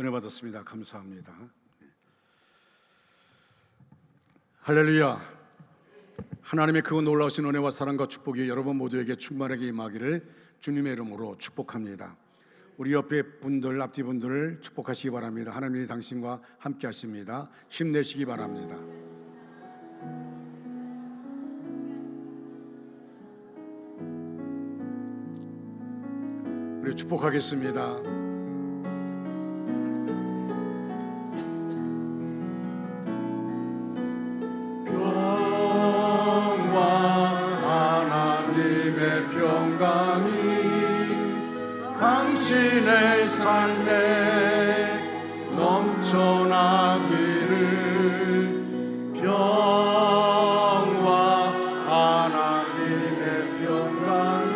은혜 받았습니다. 감사합니다. 할렐루야. 하나님의 그 놀라우신 은혜와 사랑과 축복이 여러분 모두에게 충만하게 임하기를 주님의 이름으로 축복합니다. 우리 옆에 분들, 앞뒤 분들을 축복하시기 바랍니다. 하나님이 당신과 함께 하십니다. 힘내시기 바랍니다. 우리 축복하겠습니다. 당신의 삶에 넘쳐나기를 평화 하나님의 평강이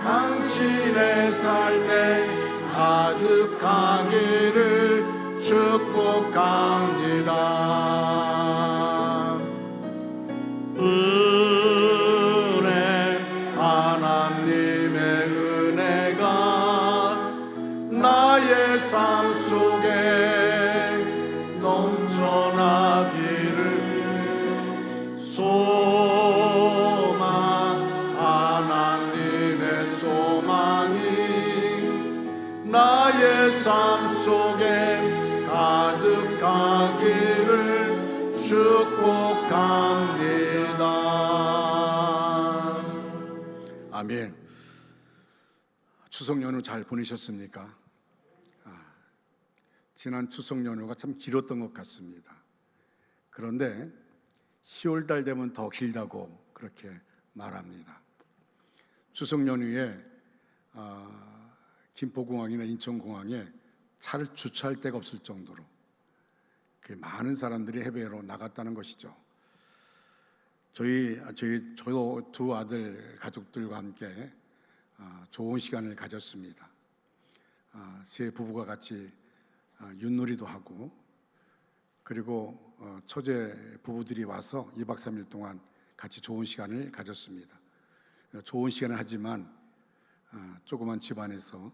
당신의 삶에 가득하기를 축복합니다. 나의 삶 속에 넘쳐나기를 소망 하나님의 소망이 나의 삶 속에 가득하기를 축복합니다. 아멘. 추석 연휴 잘 보내셨습니까? 지난 추석 연휴가 참 길었던 것 같습니다. 그런데 10월달 되면 더 길다고 그렇게 말합니다. 추석 연휴에 김포공항이나 인천공항에 차를 주차할 데가 없을 정도로 많은 사람들이 해외로 나갔다는 것이죠. 저도 두 아들 가족들과 함께 좋은 시간을 가졌습니다. 세 부부가 같이 윷놀이도 하고, 그리고 처제 부부들이 와서 2박 3일 동안 같이 좋은 시간을 가졌습니다. 좋은 시간을 하지만 조그만 집안에서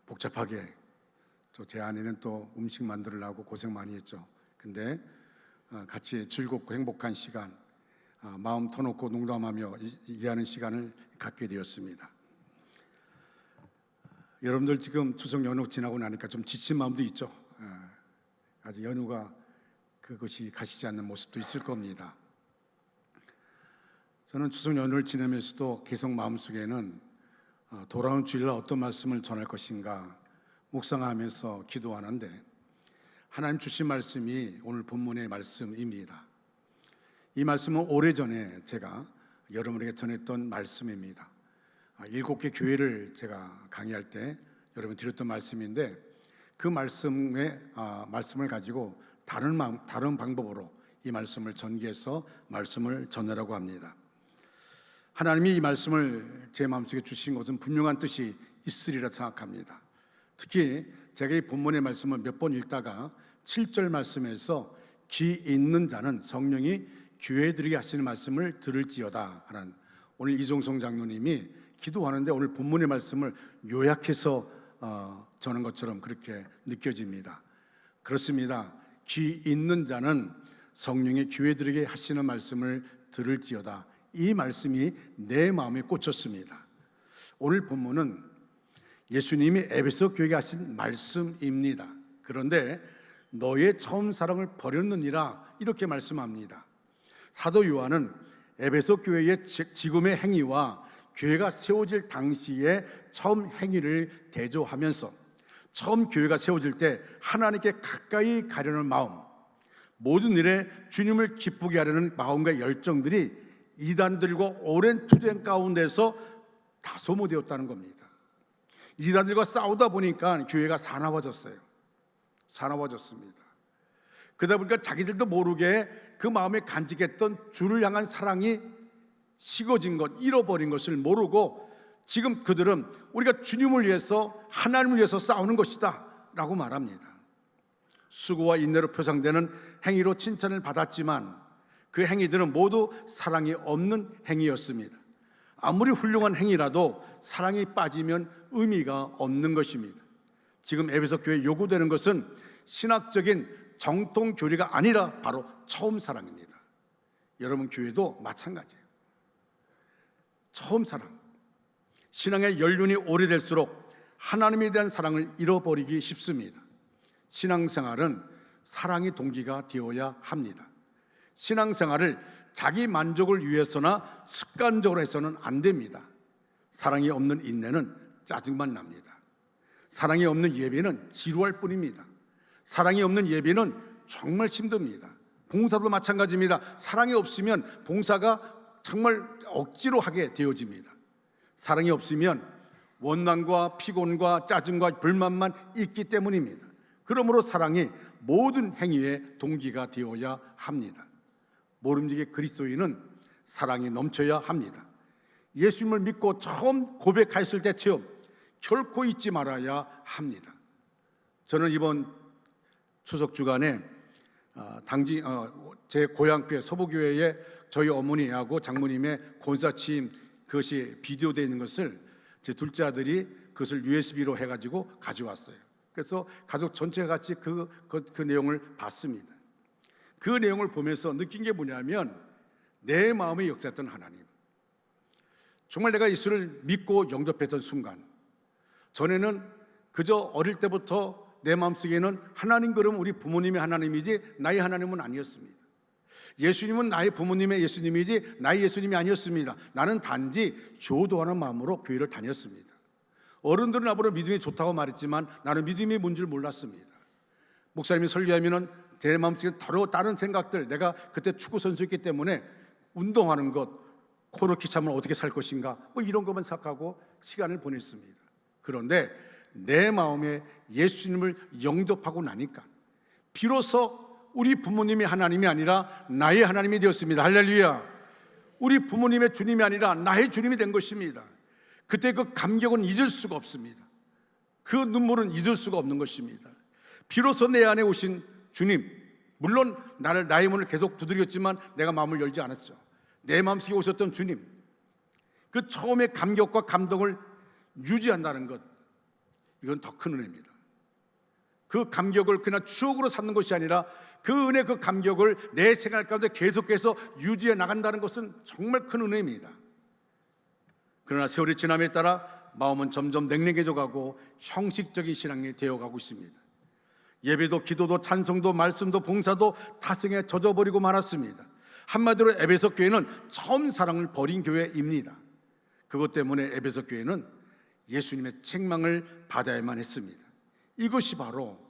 복잡하게, 또 제 아내는 또 음식 만들으려고 고생 많이 했죠. 근데 같이 즐겁고 행복한 시간, 마음 터놓고 농담하며 일하는 시간을 갖게 되었습니다. 여러분들 지금 추석 연휴 지나고 나니까 좀 지친 마음도 있죠. 아직 연휴가 그것이 가시지 않는 모습도 있을 겁니다. 저는 추석 연휴를 지내면서도 계속 마음속에는 돌아온 주일날 어떤 말씀을 전할 것인가 묵상하면서 기도하는데, 하나님 주신 말씀이 오늘 본문의 말씀입니다. 이 말씀은 오래전에 제가 여러분에게 전했던 말씀입니다. 7개 교회를 제가 강의할 때 여러분 드렸던 말씀인데, 그 말씀을 가지고 다른 방법으로 이 말씀을 전개해서 말씀을 전하라고 합니다. 하나님이 이 말씀을 제 마음속에 주신 것은 분명한 뜻이 있으리라 생각합니다. 특히 제가 이 본문의 말씀을 몇 번 읽다가 7절 말씀에서 귀 있는 자는 성령이 교회들에게 하시는 말씀을 들을지어다 하는, 오늘 이종성 장로님이 기도하는데 오늘 본문의 말씀을 요약해서 전한 것처럼 그렇게 느껴집니다. 그렇습니다. 귀 있는 자는 성령의 교회들에게 하시는 말씀을 들을지어다. 이 말씀이 내 마음에 꽂혔습니다. 오늘 본문은 예수님이 에베소 교회에 하신 말씀입니다. 그런데 너의 처음 사랑을 버렸느니라 이렇게 말씀합니다. 사도 요한은 에베소 교회의 지금의 행위와 교회가 세워질 당시에 처음 행위를 대조하면서, 처음 교회가 세워질 때 하나님께 가까이 가려는 마음, 모든 일에 주님을 기쁘게 하려는 마음과 열정들이 이단들과 오랜 투쟁 가운데서 다 소모되었다는 겁니다. 이단들과 싸우다 보니까 교회가 사나워졌습니다. 그러다 보니까 자기들도 모르게 그 마음에 간직했던 주를 향한 사랑이 식어진 것, 잃어버린 것을 모르고 지금 그들은 우리가 주님을 위해서, 하나님을 위해서 싸우는 것이다 라고 말합니다. 수고와 인내로 표상되는 행위로 칭찬을 받았지만 그 행위들은 모두 사랑이 없는 행위였습니다. 아무리 훌륭한 행위라도 사랑이 빠지면 의미가 없는 것입니다. 지금 에베소 교회에 요구되는 것은 신학적인 정통 교리가 아니라 바로 처음 사랑입니다. 여러분 교회도 마찬가지예요. 처음 사랑. 신앙의 연륜이 오래될수록 하나님에 대한 사랑을 잃어버리기 쉽습니다. 신앙생활은 사랑이 동기가 되어야 합니다. 신앙생활을 자기 만족을 위해서나 습관적으로 해서는 안 됩니다. 사랑이 없는 인내는 짜증만 납니다. 사랑이 없는 예배는 지루할 뿐입니다. 사랑이 없는 예배는 정말 힘듭니다. 봉사도 마찬가지입니다. 사랑이 없으면 봉사가 정말 억지로 하게 되어집니다. 사랑이 없으면 원망과 피곤과 짜증과 불만만 있기 때문입니다. 그러므로 사랑이 모든 행위의 동기가 되어야 합니다. 모름지기 그리스도인은 사랑이 넘쳐야 합니다. 예수님을 믿고 처음 고백했을 때처럼 결코 잊지 말아야 합니다. 저는 이번 추석 주간에 제 고향교회 서부교회에 저희 어머니하고 장모님의 권사취임 그것이 비디오되어 있는 것을 제 둘째 아들이 그것을 USB로 해가지고 가져왔어요. 그래서 가족 전체가 같이 그 내용을 봤습니다. 그 내용을 보면서 느낀 게 뭐냐면 내 마음에 역사했던 하나님, 정말 내가 예수를 믿고 영접했던 순간, 전에는 그저 어릴 때부터 내 마음속에는 하나님 그러면 우리 부모님의 하나님이지 나의 하나님은 아니었습니다. 예수님은 나의 부모님의 예수님이지 나의 예수님이 아니었습니다. 나는 단지 효도하는 마음으로 교회를 다녔습니다. 어른들은 나보다 믿음이 좋다고 말했지만 나는 믿음이 뭔 줄 몰랐습니다. 목사님이 설교하면은 제 마음속에 다른 생각들, 내가 그때 축구 선수였기 때문에 운동하는 것, 코르키 차면 어떻게 살 것인가, 이런 것만 생각하고 시간을 보냈습니다. 그런데 내 마음에 예수님을 영접하고 나니까 비로소 우리 부모님이 하나님이 아니라 나의 하나님이 되었습니다. 할렐루야. 우리 부모님의 주님이 아니라 나의 주님이 된 것입니다. 그때 그 감격은 잊을 수가 없습니다. 그 눈물은 잊을 수가 없는 것입니다. 비로소 내 안에 오신 주님, 물론 나의 문을 계속 두드렸지만 내가 마음을 열지 않았죠. 내 마음속에 오셨던 주님, 그 처음의 감격과 감동을 유지한다는 것, 이건 더 큰 은혜입니다. 그 감격을 그냥 추억으로 삼는 것이 아니라 그 은혜, 그 감격을 내 생활 가운데 계속해서 유지해 나간다는 것은 정말 큰 은혜입니다. 그러나 세월이 지남에 따라 마음은 점점 냉랭해져 가고 형식적인 신앙이 되어가고 있습니다. 예배도 기도도 찬송도 말씀도 봉사도 타성에 젖어버리고 말았습니다. 한마디로 에베소 교회는 처음 사랑을 버린 교회입니다. 그것 때문에 에베소 교회는 예수님의 책망을 받아야만 했습니다. 이것이 바로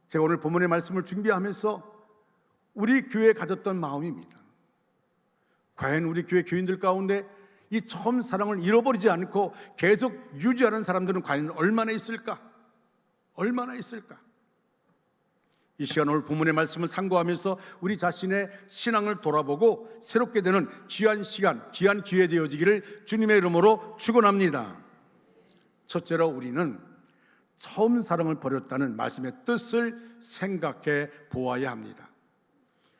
제가 오늘 본문의 말씀을 준비하면서 우리 교회에 가졌던 마음입니다. 과연 우리 교회 교인들 가운데 이 처음 사랑을 잃어버리지 않고 계속 유지하는 사람들은 과연 얼마나 있을까? 얼마나 있을까? 이 시간 오늘 본문의 말씀을 상고하면서 우리 자신의 신앙을 돌아보고 새롭게 되는 귀한 시간, 귀한 기회 되어지기를 주님의 이름으로 축원합니다. 첫째로 우리는 처음 사랑을 버렸다는 말씀의 뜻을 생각해 보아야 합니다.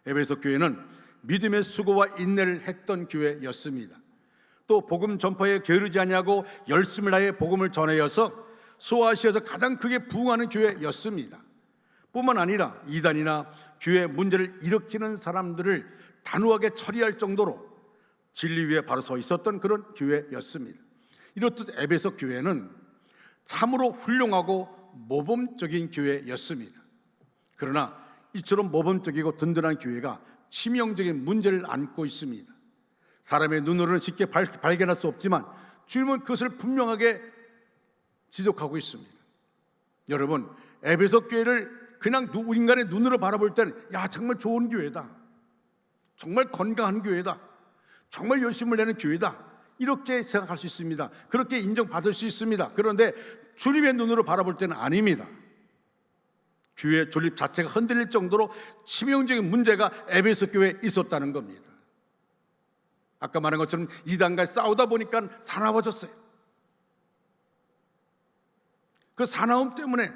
에베소 교회는 믿음의 수고와 인내를 했던 교회였습니다. 또 복음 전파에 게으르지 아니하고 열심을 다해 복음을 전하여서 소아시아에서 가장 크게 부흥하는 교회였습니다. 뿐만 아니라 이단이나 교회 문제를 일으키는 사람들을 단호하게 처리할 정도로 진리 위에 바로 서 있었던 그런 교회였습니다. 이렇듯 에베소 교회는 참으로 훌륭하고 모범적인 교회였습니다. 그러나 이처럼 모범적이고 든든한 교회가 치명적인 문제를 안고 있습니다. 사람의 눈으로는 쉽게 발견할 수 없지만 주님은 그것을 분명하게 지적하고 있습니다. 여러분, 에베소 교회를 그냥 인간의 눈으로 바라볼 때는 정말 좋은 교회다, 정말 건강한 교회다, 정말 열심을 내는 교회다, 이렇게 생각할 수 있습니다. 그렇게 인정받을 수 있습니다. 그런데 주님의 눈으로 바라볼 때는 아닙니다. 교회 존립 자체가 흔들릴 정도로 치명적인 문제가 에베소 교회에 있었다는 겁니다. 아까 말한 것처럼 이단과 싸우다 보니까 사나워졌어요. 그 사나움 때문에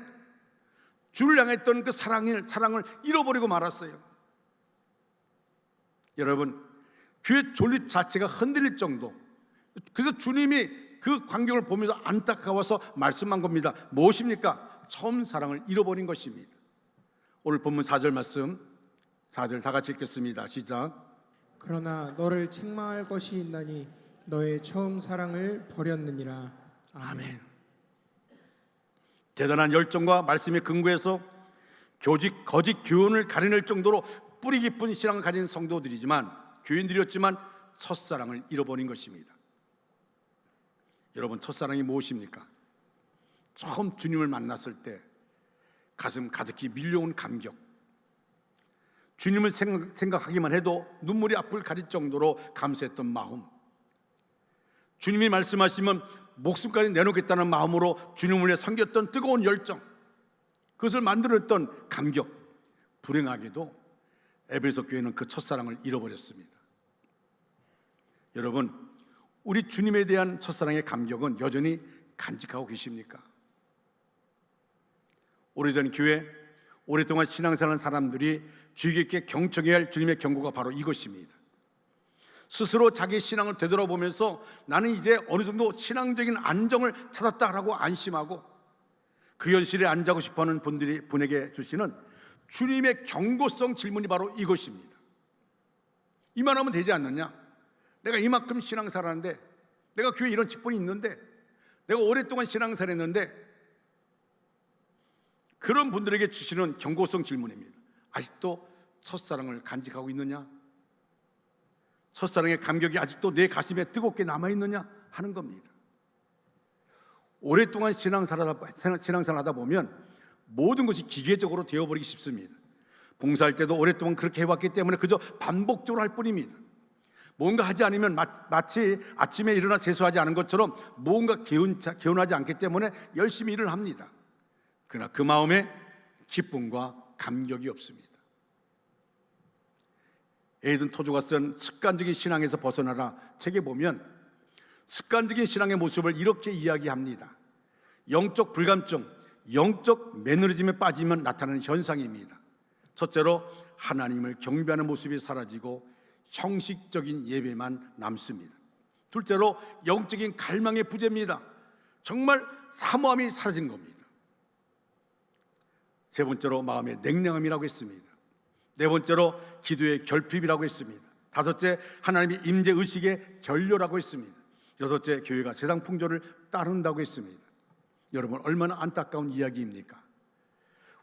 주를 향했던 그 사랑을 잃어버리고 말았어요. 여러분, 교회 존립 자체가 흔들릴 정도, 그래서 주님이 그 광경을 보면서 안타까워서 말씀한 겁니다. 무엇입니까? 처음 사랑을 잃어버린 것입니다. 오늘 본문 4절 말씀, 4절 다 같이 읽겠습니다. 시작. 그러나 너를 책망할 것이 있나니 너의 처음 사랑을 버렸느니라. 아멘. 대단한 열정과 말씀의 근거에서 거짓 교훈을 가려낼 정도로 뿌리 깊은 신앙을 가진 성도들이지만, 교인들이었지만 첫사랑을 잃어버린 것입니다. 여러분, 첫사랑이 무엇입니까? 처음 주님을 만났을 때 가슴 가득히 밀려온 감격, 주님을 생각하기만 해도 눈물이 앞을 가릴 정도로 감사했던 마음, 주님이 말씀하시면 목숨까지 내놓겠다는 마음으로 주님을 위해 섬겼던 뜨거운 열정, 그것을 만들었던 감격. 불행하게도 에베소 교회는 그 첫사랑을 잃어버렸습니다. 여러분, 우리 주님에 대한 첫사랑의 감격은 여전히 간직하고 계십니까? 오래전 교회, 오랫동안 신앙생활한 사람들이 주의 깊게 경청해야 할 주님의 경고가 바로 이것입니다. 스스로 자기 신앙을 되돌아보면서 나는 이제 어느 정도 신앙적인 안정을 찾았다라고 안심하고 그 현실에 앉아고 싶어하는 분에게 주시는 주님의 경고성 질문이 바로 이것입니다. 이만하면 되지 않느냐? 내가 이만큼 신앙생활하는데, 내가 교회에 이런 직분이 있는데, 내가 오랫동안 신앙생활했는데, 그런 분들에게 주시는 경고성 질문입니다. 아직도 첫사랑을 간직하고 있느냐? 첫사랑의 감격이 아직도 내 가슴에 뜨겁게 남아있느냐 하는 겁니다. 오랫동안 신앙생활하다 보면 모든 것이 기계적으로 되어버리기 쉽습니다. 봉사할 때도 오랫동안 그렇게 해왔기 때문에 그저 반복적으로 할 뿐입니다. 뭔가 하지 않으면 마치 아침에 일어나 세수하지 않은 것처럼 뭔가 개운하지 않기 때문에 열심히 일을 합니다. 그러나 그 마음에 기쁨과 감격이 없습니다. 에이든 토조가 쓴 습관적인 신앙에서 벗어나라 책에 보면 습관적인 신앙의 모습을 이렇게 이야기합니다. 영적 불감증, 영적 매너리즘에 빠지면 나타나는 현상입니다. 첫째로 하나님을 경배하는 모습이 사라지고 형식적인 예배만 남습니다. 둘째로 영적인 갈망의 부재입니다. 정말 사모함이 사라진 겁니다. 세 번째로 마음의 냉랭함이라고 했습니다. 네 번째로 기도의 결핍이라고 했습니다. 다섯째, 하나님의 임재의식의 결렬이라고 했습니다. 여섯째, 교회가 세상 풍조를 따른다고 했습니다. 여러분, 얼마나 안타까운 이야기입니까?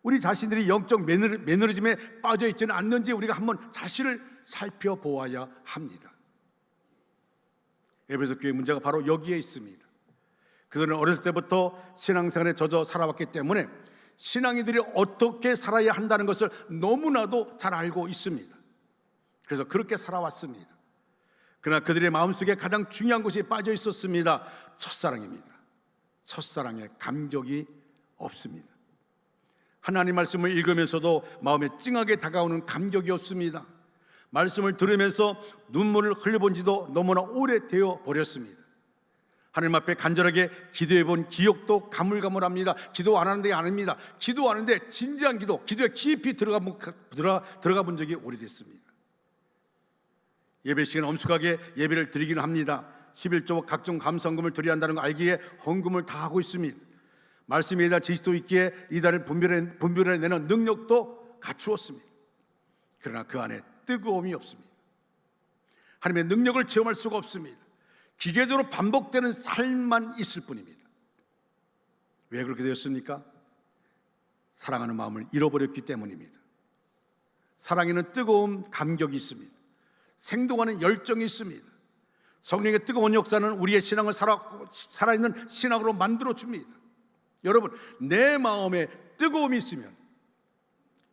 우리 자신들이 영적 매너리즘에 빠져 있지는 않는지 우리가 한번 자신을 살펴보아야 합니다. 에베소 교회 문제가 바로 여기에 있습니다. 그들은 어렸을 때부터 신앙생활에 젖어 살아왔기 때문에 신앙인들이 어떻게 살아야 한다는 것을 너무나도 잘 알고 있습니다. 그래서 그렇게 살아왔습니다. 그러나 그들의 마음속에 가장 중요한 것이 빠져 있었습니다. 첫사랑입니다. 첫사랑의 감격이 없습니다. 하나님 말씀을 읽으면서도 마음에 찡하게 다가오는 감격이 없습니다. 말씀을 들으면서 눈물을 흘려본 지도 너무나 오래되어 버렸습니다. 하나님 앞에 간절하게 기도해 본 기억도 가물가물합니다. 기도 안 하는데 아닙니다. 기도하는데 진지한 기도에 깊이 들어가 본 적이 오래됐습니다. 예배 시간에 엄숙하게 예배를 드리기는 합니다. 11조 각종 감성금을 드려야 한다는 거 알기에 헌금을 다 하고 있습니다. 말씀에 대한 지식도 있기에 이단을 분별해내는 능력도 갖추었습니다. 그러나 그 안에 뜨거움이 없습니다. 하나님의 능력을 체험할 수가 없습니다. 기계적으로 반복되는 삶만 있을 뿐입니다. 왜 그렇게 되었습니까? 사랑하는 마음을 잃어버렸기 때문입니다. 사랑에는 뜨거운 감격이 있습니다. 생동하는 열정이 있습니다. 성령의 뜨거운 역사는 우리의 신앙을 살아있는 신앙으로 만들어줍니다. 여러분, 내 마음에 뜨거움이 있으면,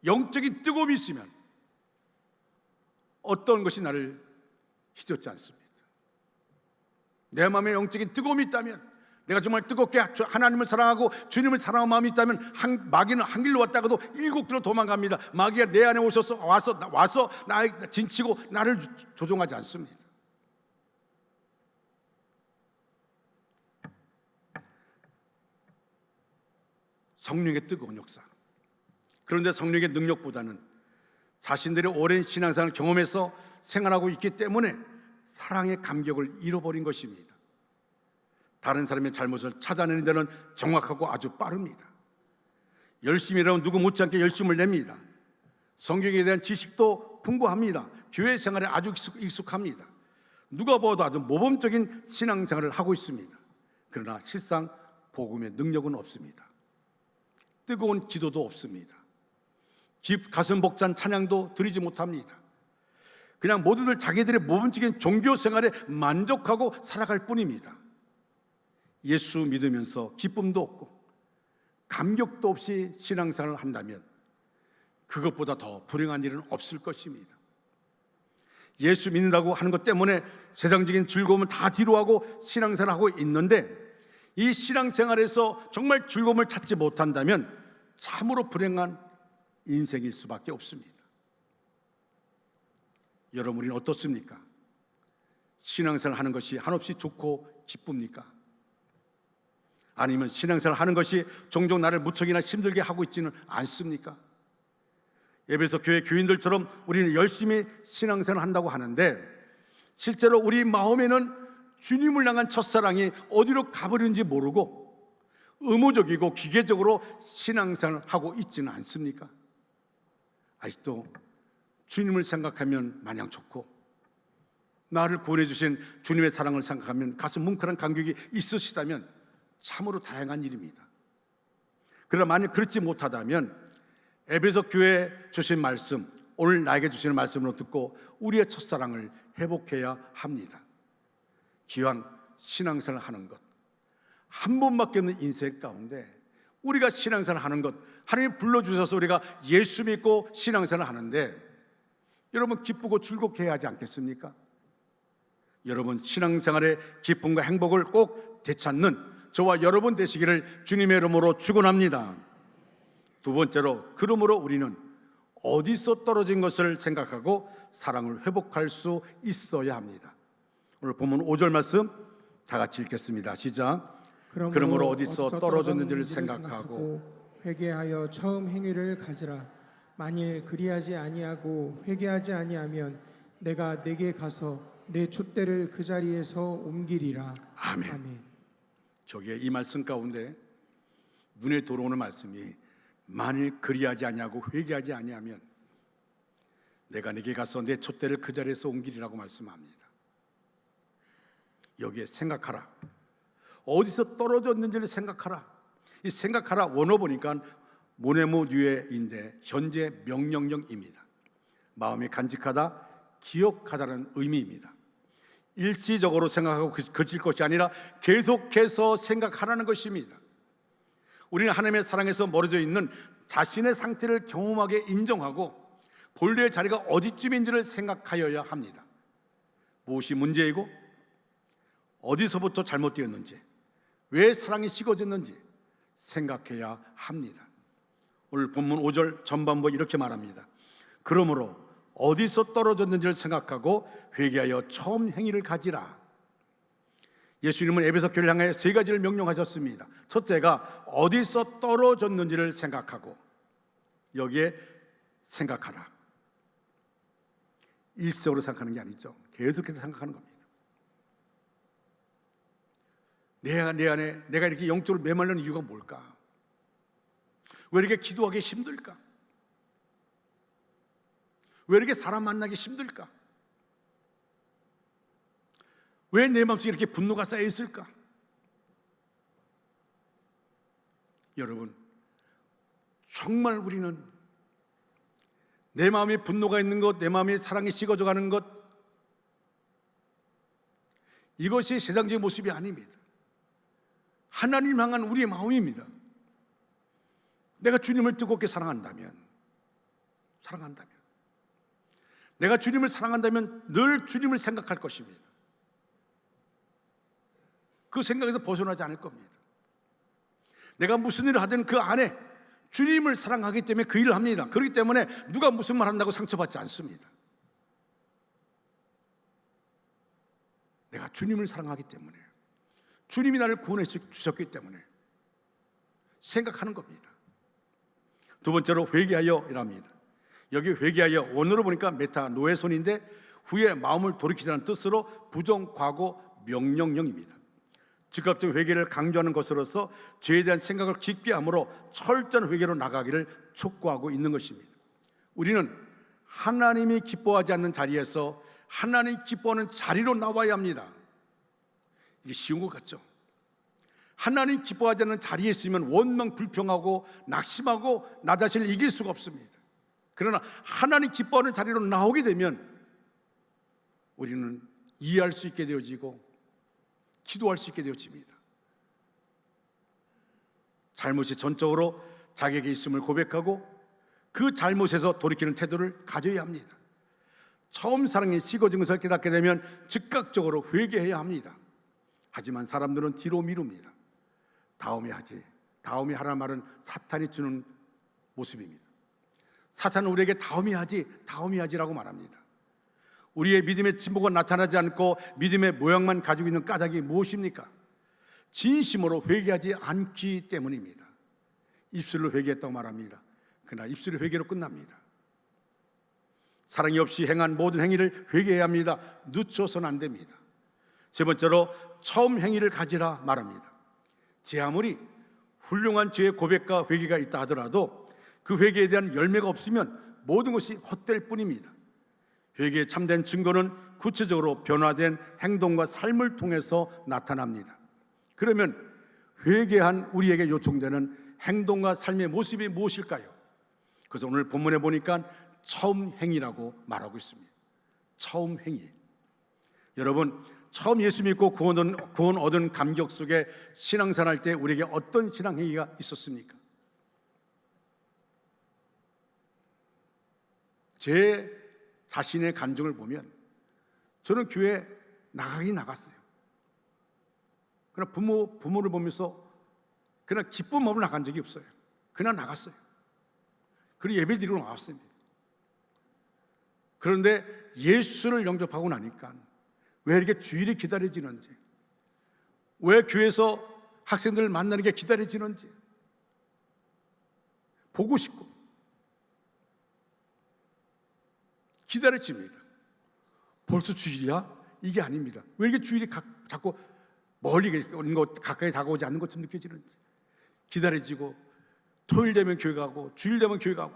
영적인 뜨거움이 있으면 어떤 것이 나를 휘젓지 않습니다. 내 마음에 영적인 뜨거움이 있다면, 내가 정말 뜨겁게 하나님을 사랑하고 주님을 사랑하는 마음이 있다면 마귀는 한 길로 왔다가도 7길로 도망갑니다. 마귀가 내 안에 와서 나를 진치고 나를 조종하지 않습니다. 성령의 뜨거운 역사. 그런데 성령의 능력보다는 자신들의 오랜 신앙생활을 경험해서 생활하고 있기 때문에 사랑의 감격을 잃어버린 것입니다. 다른 사람의 잘못을 찾아내는 데는 정확하고 아주 빠릅니다. 열심히 일하면 누구 못지않게 열심을 냅니다. 성경에 대한 지식도 풍부합니다. 교회 생활에 아주 익숙합니다. 누가 봐도 아주 모범적인 신앙생활을 하고 있습니다. 그러나 실상 복음의 능력은 없습니다. 뜨거운 기도도 없습니다. 가슴 벅찬 찬양도 드리지 못합니다. 그냥 모두들 자기들의 모범적인 종교 생활에 만족하고 살아갈 뿐입니다. 예수 믿으면서 기쁨도 없고 감격도 없이 신앙생활을 한다면 그것보다 더 불행한 일은 없을 것입니다. 예수 믿는다고 하는 것 때문에 세상적인 즐거움을 다 뒤로하고 신앙생활을 하고 있는데 이 신앙생활에서 정말 즐거움을 찾지 못한다면 참으로 불행한 인생일 수밖에 없습니다. 여러분, 우리는 어떻습니까? 신앙생활을 하는 것이 한없이 좋고 기쁩니까? 아니면 신앙생활을 하는 것이 종종 나를 무척이나 힘들게 하고 있지는 않습니까? 에베소 교회 교인들처럼 우리는 열심히 신앙생활을 한다고 하는데 실제로 우리 마음에는 주님을 향한 첫사랑이 어디로 가버리는지 모르고 의무적이고 기계적으로 신앙생활을 하고 있지는 않습니까? 아직도 주님을 생각하면 마냥 좋고 나를 구원해 주신 주님의 사랑을 생각하면 가슴 뭉클한 감격이 있으시다면 참으로 다양한 일입니다. 그러나 만약 그렇지 못하다면 에베소 교회에 주신 말씀, 오늘 나에게 주시는 말씀으로 듣고 우리의 첫사랑을 회복해야 합니다. 기왕 신앙생활을 하는 것, 한 번밖에 없는 인생 가운데 우리가 신앙생활을 하는 것, 하나님이 불러주셔서 우리가 예수 믿고 신앙생활을 하는데 여러분 기쁘고 즐겁게 해야 하지 않겠습니까? 여러분 신앙생활의 기쁨과 행복을 꼭 되찾는 저와 여러분 되시기를 주님의 이름으로 축원합니다. 두 번째로, 그러므로 우리는 어디서 떨어진 것을 생각하고 사랑을 회복할 수 있어야 합니다. 오늘 본문 5절 말씀 다 같이 읽겠습니다. 시작. 그러므로 어디서 떨어졌는지를 생각하고 회개하여 처음 행위를 가지라. 만일 그리하지 아니하고 회개하지 아니하면 내가 내게 가서 내 촛대를 그 자리에서 옮기리라. 아멘. 아멘. 저기에 이 말씀 가운데 눈에 들어오는 말씀이 만일 그리하지 아니하고 회개하지 아니하면 내가 내게 가서 내 촛대를 그 자리에서 옮기리라고 말씀합니다. 여기에 생각하라, 어디서 떨어졌는지를 생각하라. 이 생각하라 원어 보니까 모네모 뉴에인데 현재 명령형입니다. 마음이 간직하다, 기억하다는 의미입니다. 일시적으로 생각하고 그칠 것이 아니라 계속해서 생각하라는 것입니다. 우리는 하나님의 사랑에서 멀어져 있는 자신의 상태를 경험하게 인정하고 본래의 자리가 어디쯤인지를 생각하여야 합니다. 무엇이 문제이고 어디서부터 잘못되었는지, 왜 사랑이 식어졌는지 생각해야 합니다. 오늘 본문 5절 전반부 이렇게 말합니다. 그러므로 어디서 떨어졌는지를 생각하고 회개하여 처음 행위를 가지라. 예수님은 에베소 교회를 향해 세 가지를 명령하셨습니다. 첫째가 어디서 떨어졌는지를 생각하고, 여기에 생각하라. 일시적으로 생각하는 게 아니죠. 계속해서 생각하는 겁니다. 내 안에 내가 이렇게 영적으로 메말른 이유가 뭘까? 왜 이렇게 기도하기 힘들까? 왜 이렇게 사람 만나기 힘들까? 왜 내 마음속에 이렇게 분노가 쌓여 있을까? 여러분, 정말 우리는 내 마음에 분노가 있는 것, 내 마음에 사랑이 식어져 가는 것, 이것이 세상적인 모습이 아닙니다. 하나님 향한 우리의 마음입니다. 내가 주님을 뜨겁게 사랑한다면 내가 주님을 사랑한다면 늘 주님을 생각할 것입니다. 그 생각에서 벗어나지 않을 겁니다. 내가 무슨 일을 하든 그 안에 주님을 사랑하기 때문에 그 일을 합니다. 그렇기 때문에 누가 무슨 말 한다고 상처받지 않습니다. 내가 주님을 사랑하기 때문에, 주님이 나를 구원해 주셨기 때문에 생각하는 겁니다. 두 번째로 회개하여 이랍니다. 여기 회개하여 원어로 보니까 메타노에손인데 후에 마음을 돌이키자는 뜻으로 부정, 과거, 명령형입니다. 즉각적 회개를 강조하는 것으로서 죄에 대한 생각을 깊게 함으로 철저한 회개로 나가기를 촉구하고 있는 것입니다. 우리는 하나님이 기뻐하지 않는 자리에서 하나님이 기뻐하는 자리로 나와야 합니다. 이게 쉬운 것 같죠? 하나님 기뻐하지 않는 자리에 있으면 원망 불평하고 낙심하고 나 자신을 이길 수가 없습니다. 그러나 하나님 기뻐하는 자리로 나오게 되면 우리는 이해할 수 있게 되어지고 기도할 수 있게 되어집니다. 잘못이 전적으로 자기에게 있음을 고백하고 그 잘못에서 돌이키는 태도를 가져야 합니다. 처음 사랑이 식어진 것을 깨닫게 되면 즉각적으로 회개해야 합니다. 하지만 사람들은 뒤로 미룹니다. 다음에 하지, 다음에 하라는 말은 사탄이 주는 모습입니다. 사탄은 우리에게 다음에 하지라고 말합니다. 우리의 믿음의 진보가 나타나지 않고 믿음의 모양만 가지고 있는 까닭이 무엇입니까? 진심으로 회개하지 않기 때문입니다. 입술로 회개했다고 말합니다. 그러나 입술의 회개로 끝납니다. 사랑이 없이 행한 모든 행위를 회개해야 합니다. 늦춰서는 안 됩니다. 세 번째로 처음 행위를 가지라 말합니다. 제 아무리 훌륭한 죄의 고백과 회개가 있다 하더라도 그 회개에 대한 열매가 없으면 모든 것이 헛될 뿐입니다. 회개의 참된 증거는 구체적으로 변화된 행동과 삶을 통해서 나타납니다. 그러면 회개한 우리에게 요청되는 행동과 삶의 모습이 무엇일까요? 그래서 오늘 본문에 보니까 처음 행위라고 말하고 있습니다. 처음 행위. 여러분, 처음 예수 믿고 구원 얻은 감격 속에 신앙생활할 때 우리에게 어떤 신앙 행위가 있었습니까? 제 자신의 간증을 보면 저는 교회 나가긴 나갔어요. 그러나 부모를 보면서 그냥 기쁜 마음으로 나간 적이 없어요. 그냥 나갔어요. 그리고 예배 드리러 나왔습니다. 그런데 예수를 영접하고 나니까 왜 이렇게 주일이 기다려지는지, 왜 교회에서 학생들을 만나는 게 기다려지는지 보고 싶고 기다려집니다. 벌써 주일이야? 이게 아닙니다. 왜 이렇게 주일이 자꾸 멀리 오는 것, 가까이 다가오지 않는 것처럼 느껴지는지 기다려지고, 토요일 되면 교회 가고 주일 되면 교회 가고.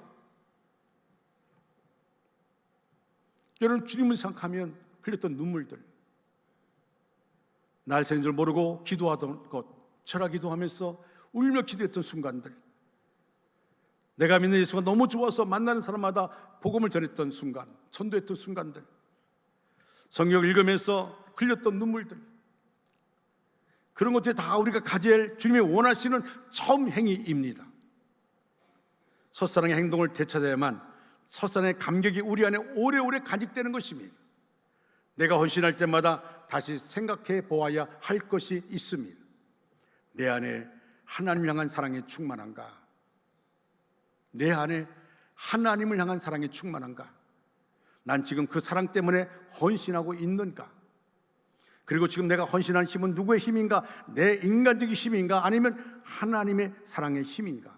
여러분, 주님을 생각하면 흘렸던 눈물들, 날 새는 줄 모르고 기도하던 것, 철학 기도하면서 울며 기도했던 순간들, 내가 믿는 예수가 너무 좋아서 만나는 사람마다 복음을 전했던 순간, 전도했던 순간들, 성경 읽으면서 흘렸던 눈물들, 그런 것들이 다 우리가 가져야 할 주님이 원하시는 처음 행위입니다. 첫사랑의 행동을 되찾아야만 첫사랑의 감격이 우리 안에 오래오래 간직되는 것입니다. 내가 헌신할 때마다 다시 생각해 보아야 할 것이 있습니다. 내 안에 하나님을 향한 사랑이 충만한가? 내 안에 하나님을 향한 사랑이 충만한가? 난 지금 그 사랑 때문에 헌신하고 있는가? 그리고 지금 내가 헌신한 힘은 누구의 힘인가? 내 인간적인 힘인가? 아니면 하나님의 사랑의 힘인가?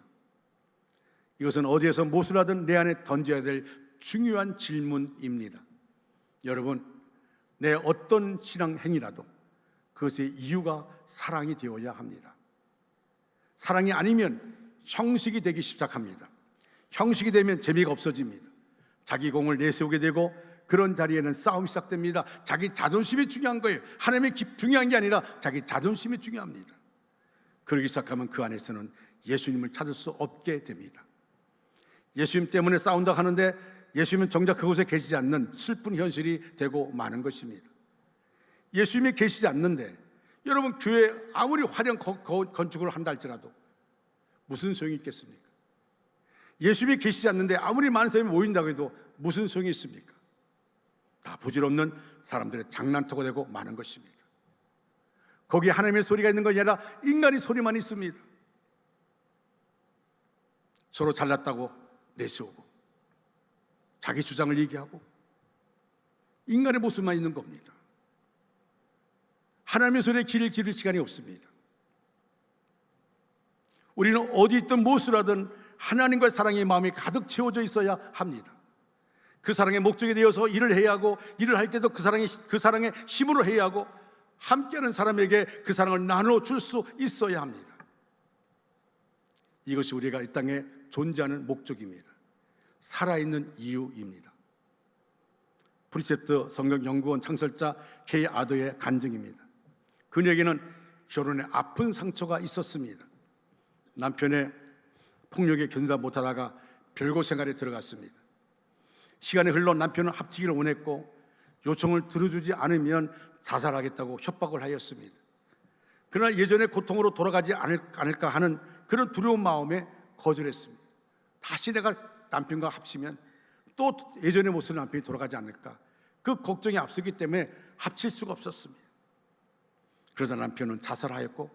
이것은 어디에서 무엇을 하든 내 안에 던져야 될 중요한 질문입니다. 여러분, 내 어떤 신앙 행위라도 그것의 이유가 사랑이 되어야 합니다. 사랑이 아니면 형식이 되기 시작합니다. 형식이 되면 재미가 없어집니다. 자기 공을 내세우게 되고 그런 자리에는 싸움이 시작됩니다. 자기 자존심이 중요한 거예요. 하나님의 중요한 게 아니라 자기 자존심이 중요합니다. 그러기 시작하면 그 안에서는 예수님을 찾을 수 없게 됩니다. 예수님 때문에 싸운다 하는데 예수님은 정작 그곳에 계시지 않는 슬픈 현실이 되고 마는 것입니다. 예수님이 계시지 않는데 여러분, 교회 아무리 화려한 건축을 한다 할지라도 무슨 소용이 있겠습니까? 예수님이 계시지 않는데 아무리 많은 사람이 모인다고 해도 무슨 소용이 있습니까? 다 부질없는 사람들의 장난터가 되고 마는 것입니다. 거기에 하나님의 소리가 있는 것이 아니라 인간의 소리만 있습니다. 서로 잘났다고 내세우고 자기 주장을 얘기하고 인간의 모습만 있는 겁니다. 하나님의 소리에 귀를 기울일 시간이 없습니다. 우리는 어디 있든 무엇을 하든 하나님과의 사랑의 마음이 가득 채워져 있어야 합니다. 그 사랑의 목적이 되어서 일을 해야 하고, 일을 할 때도 그 사랑의 힘으로 해야 하고, 함께하는 사람에게 그 사랑을 나눠줄 수 있어야 합니다. 이것이 우리가 이 땅에 존재하는 목적입니다. 살아있는 이유입니다. 프리셉트 성경연구원 창설자 K 아더의 간증입니다. 그녀에게는 결혼에 아픈 상처가 있었습니다. 남편의 폭력에 견디다 못하다가 별거 생활에 들어갔습니다. 시간이 흘러 남편은 합치기를 원했고 요청을 들어주지 않으면 자살하겠다고 협박을 하였습니다. 그러나 예전의 고통으로 돌아가지 않을까 하는 그런 두려운 마음에 거절했습니다. 다시 내가 남편과 합치면 또 예전의 모습으로 남편이 돌아가지 않을까, 그 걱정이 앞서기 때문에 합칠 수가 없었습니다. 그러다 남편은 자살하였고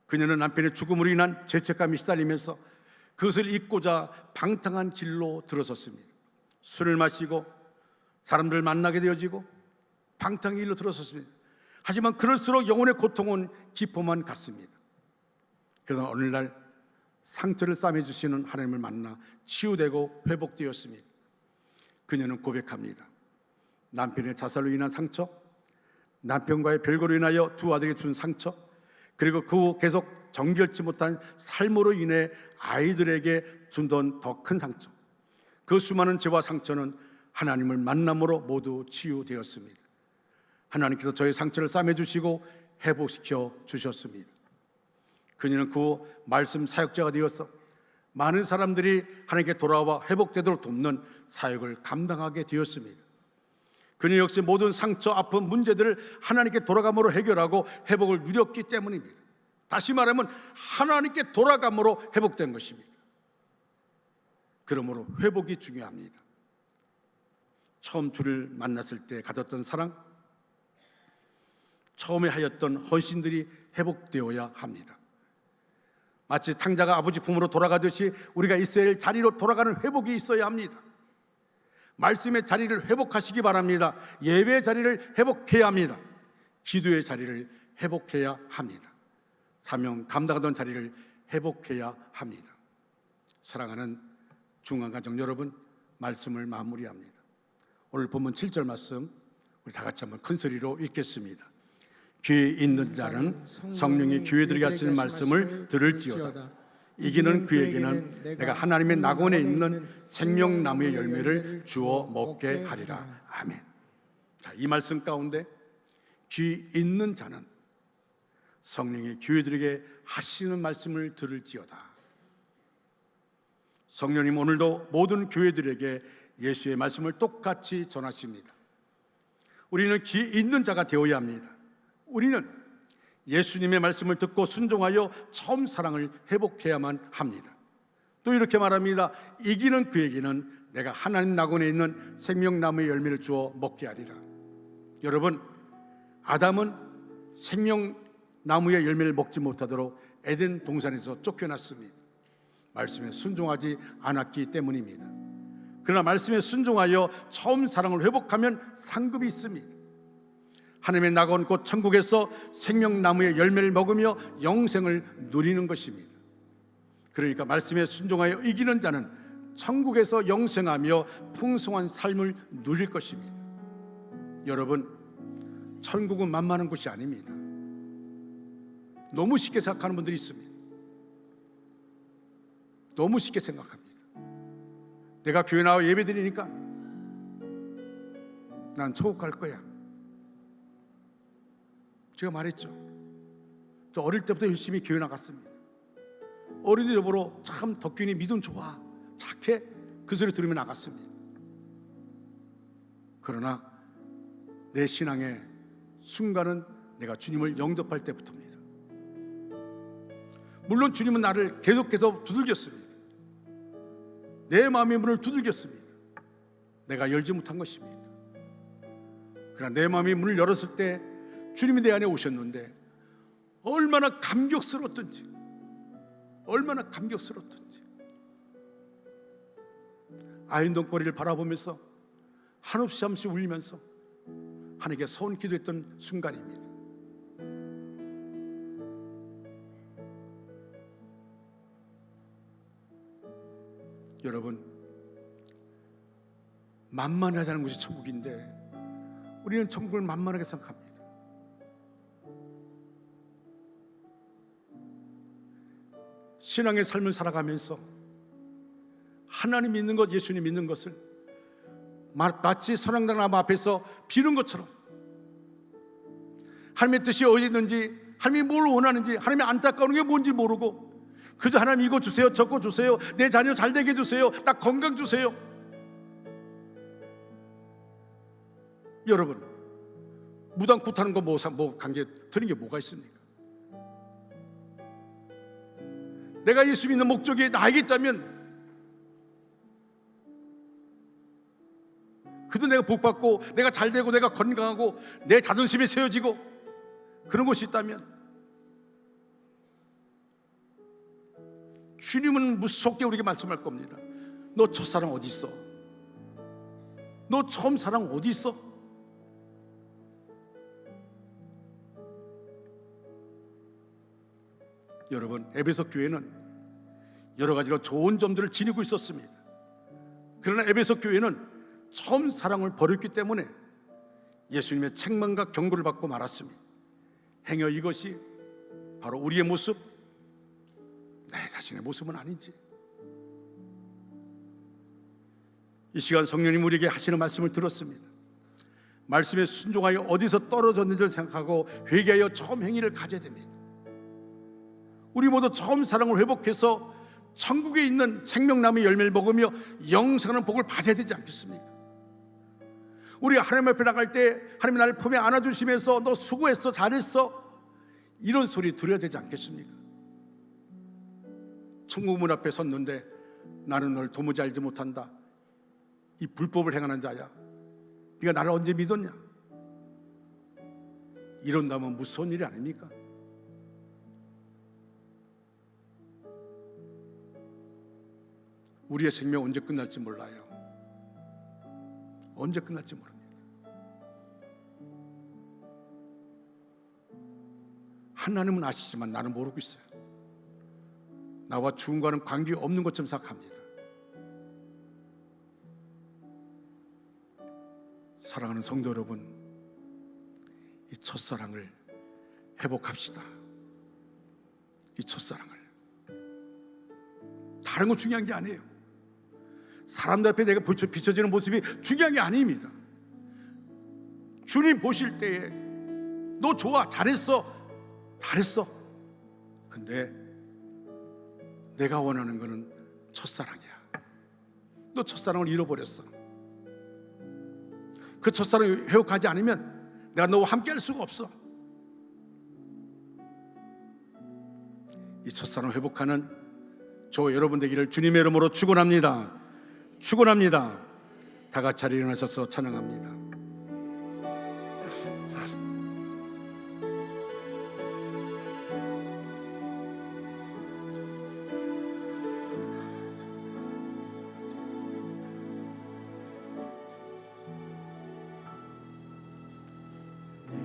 그녀는 남편의 죽음으로 인한 죄책감이 시달리면서 그것을 잊고자 방탕한 길로 들어섰습니다. 술을 마시고 사람들을 만나게 되어지고 방탕한 길로 들어섰습니다. 하지만 그럴수록 영혼의 고통은 깊어만 갔습니다. 그러나 어느 날 상처를 싸매주시는 하나님을 만나 치유되고 회복되었습니다. 그녀는 고백합니다. 남편의 자살로 인한 상처, 남편과의 별거로 인하여 두 아들에게 준 상처, 그리고 그 후 계속 정결치 못한 삶으로 인해 아이들에게 준던 더 큰 상처, 그 수많은 죄와 상처는 하나님을 만남으로 모두 치유되었습니다. 하나님께서 저의 상처를 싸매주시고 회복시켜 주셨습니다. 그녀는 그 후 말씀 사역자가 되어서 많은 사람들이 하나님께 돌아와 회복되도록 돕는 사역을 감당하게 되었습니다. 그녀 역시 모든 상처, 아픔, 문제들을 하나님께 돌아감으로 해결하고 회복을 누렸기 때문입니다. 다시 말하면 하나님께 돌아감으로 회복된 것입니다. 그러므로 회복이 중요합니다. 처음 주를 만났을 때 가졌던 사랑, 처음에 하였던 헌신들이 회복되어야 합니다. 마치 탕자가 아버지 품으로 돌아가듯이 우리가 있어야 할 자리로 돌아가는 회복이 있어야 합니다. 말씀의 자리를 회복하시기 바랍니다. 예배의 자리를 회복해야 합니다. 기도의 자리를 회복해야 합니다. 사명 감당하던 자리를 회복해야 합니다. 사랑하는 중앙가정 여러분, 말씀을 마무리합니다. 오늘 본문 7절 말씀 우리 다 같이 한번 큰 소리로 읽겠습니다. 귀 있는 자는 성령이 귀에들에게 하시는 말씀을 들을지어다. 이기는 그에게는 내가 하나님의 낙원에 있는 생명나무의 열매를 주어 먹게 하리라. 아멘. 자, 이 말씀 가운데 귀 있는 자는 성령이 교회들에게 하시는 말씀을 들을지어다. 성령님 오늘도 모든 교회들에게 예수의 말씀을 똑같이 전하십니다. 우리는 귀 있는 자가 되어야 합니다. 우리는 예수님의 말씀을 듣고 순종하여 처음 사랑을 회복해야만 합니다. 또 이렇게 말합니다. 이기는 그에게는 내가 하나님 낙원에 있는 생명나무의 열매를 주어 먹게 하리라. 여러분, 아담은 생명나무의 열매를 먹지 못하도록 에덴 동산에서 쫓겨났습니다. 말씀에 순종하지 않았기 때문입니다. 그러나 말씀에 순종하여 처음 사랑을 회복하면 상급이 있습니다. 하나님의 낙원 곧 천국에서 생명나무의 열매를 먹으며 영생을 누리는 것입니다. 그러니까 말씀에 순종하여 이기는 자는 천국에서 영생하며 풍성한 삶을 누릴 것입니다. 여러분, 천국은 만만한 곳이 아닙니다. 너무 쉽게 생각하는 분들이 있습니다. 너무 쉽게 생각합니다. 내가 교회 나와 예배 드리니까 난 천국 갈 거야. 제가 말했죠. 저 어릴 때부터 열심히 교회 나갔습니다. 어린이 여보로 참 덕균이 믿음 좋아, 착해, 그 소리 들으며 나갔습니다. 그러나 내 신앙의 순간은 내가 주님을 영접할 때부터입니다. 물론 주님은 나를 계속해서 두들겼습니다. 내 마음의 문을 두들겼습니다. 내가 열지 못한 것입니다. 그러나 내 마음의 문을 열었을 때 주님이 내 안에 오셨는데 얼마나 감격스러웠던지, 얼마나 감격스러웠던지. 아인동거리를 바라보면서 한없이 한없이 울리면서 하나님께 서운 기도했던 순간입니다. 여러분, 만만하지 않은 곳이 천국인데 우리는 천국을 만만하게 생각합니다. 신앙의 삶을 살아가면서 하나님 믿는 것, 예수님 믿는 것을 마치 선악나무 앞에서 비는 것처럼 하나님의 뜻이 어디 있는지, 하나님이 뭘 원하는지, 하나님의 안타까운 게 뭔지 모르고 그저 하나님 이거 주세요, 저거 주세요, 내 자녀 잘 되게 해주세요, 나 건강 주세요. 여러분, 무당 굿하는 거 뭐 관계 드는 게 뭐가 있습니까? 내가 예수 믿는 목적이 나에게 있다면 그도 내가 복받고 내가 잘되고 내가 건강하고 내 자존심이 세워지고 그런 것이 있다면 주님은 무섭게 우리에게 말씀할 겁니다. 너 첫사랑 어디 있어? 너 처음 사랑 어디 있어? 여러분, 에베소 교회는 여러 가지로 좋은 점들을 지니고 있었습니다. 그러나 에베소 교회는 처음 사랑을 버렸기 때문에 예수님의 책망과 경고를 받고 말았습니다. 행여 이것이 바로 우리의 모습, 내 자신의 모습은 아닌지. 이 시간 성령님 우리에게 하시는 말씀을 들었습니다. 말씀에 순종하여 어디서 떨어졌는지를 생각하고 회개하여 처음 행위를 가져야 됩니다. 우리 모두 처음 사랑을 회복해서 천국에 있는 생명나무의 열매를 먹으며 영생하는 복을 받아야 되지 않겠습니까? 우리가 하나님 앞에 나갈 때 하나님이 나를 품에 안아주시면서 너 수고했어, 잘했어, 이런 소리 들어야 되지 않겠습니까? 천국문 앞에 섰는데 나는 널 도무지 알지 못한다, 이 불법을 행하는 자야, 네가 나를 언제 믿었냐, 이런다면 무서운 일이 아닙니까? 우리의 생명 언제 끝날지 몰라요. 언제 끝날지 모릅니다. 하나님은 아시지만 나는 모르고 있어요. 나와 죽음과는 관계없는 것처럼 생각합니다. 사랑하는 성도 여러분, 이 첫사랑을 회복합시다. 이 첫사랑을. 다른 거 중요한 게 아니에요. 사람들 앞에 내가 비춰지는 모습이 중요한 게 아닙니다. 주님 보실 때에 너 좋아, 잘했어, 잘했어. 근데 내가 원하는 거는 첫사랑이야. 너 첫사랑을 잃어버렸어. 그 첫사랑을 회복하지 않으면 내가 너와 함께 할 수가 없어. 이 첫사랑을 회복하는 저 여러분 되기를 주님의 이름으로 축원합니다. 축원합니다. 다 같이 자리에 일어나셔서 찬양합니다.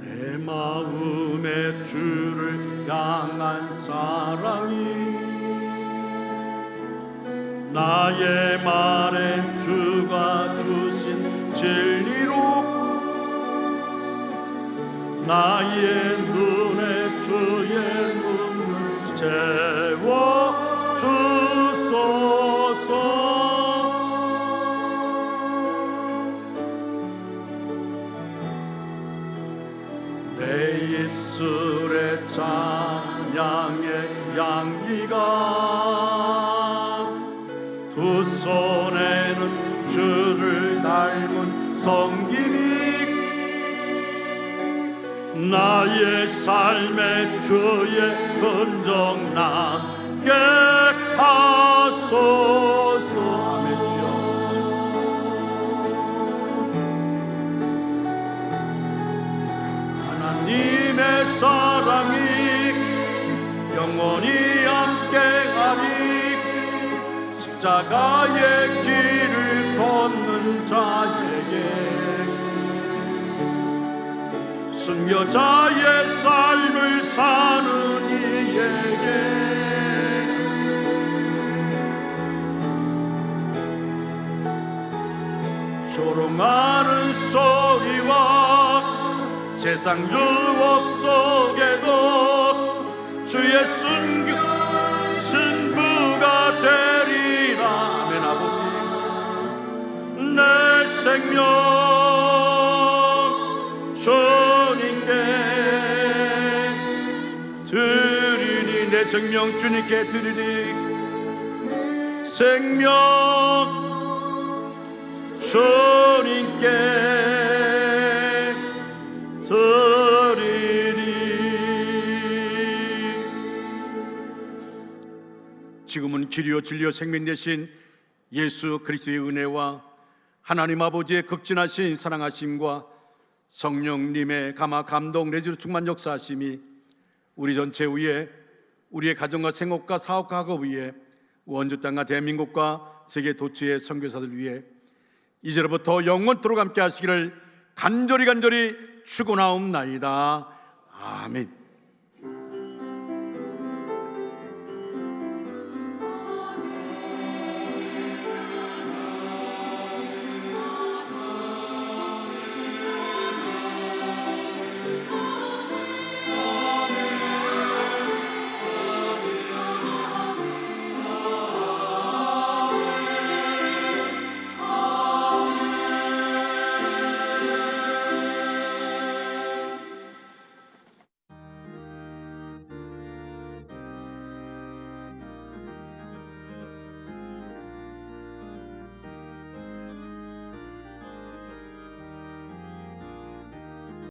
내 마음의 주를 향한 사랑이 나의 말엔 주가 주신 진리로 나의 눈에 주의 눈을 채워 주소서. 내 입술에 찬양의 향기가 두 손에는 주를 닮은 성김이 나의 삶에 주의 흔적 남게 하소서. 아멘. 주여 하나님의 사랑이 영원히 함께하리. 십자가의 길을 걷는 자에게 순교자의 삶을 사는 이에게 조롱하는 소리와 세상 유혹 속에도 주의 순교 신분 생명 주님께 드리리. 생명 주님께 드리리. 지금은 길이요 진리요 생명 되신 예수 그리스도의 은혜와 하나님 아버지의 극진하신 사랑하심과 성령님의 감화 감동 내지로 충만 역사하심이 우리 전체 위에, 우리의 가정과 생업과 사업과 학업 위에, 원주 땅과 대한민국과 세계 도처의 선교사들 위해 이제로부터 영원토록 함께 하시기를 간절히 축원하옵나이다. 아멘.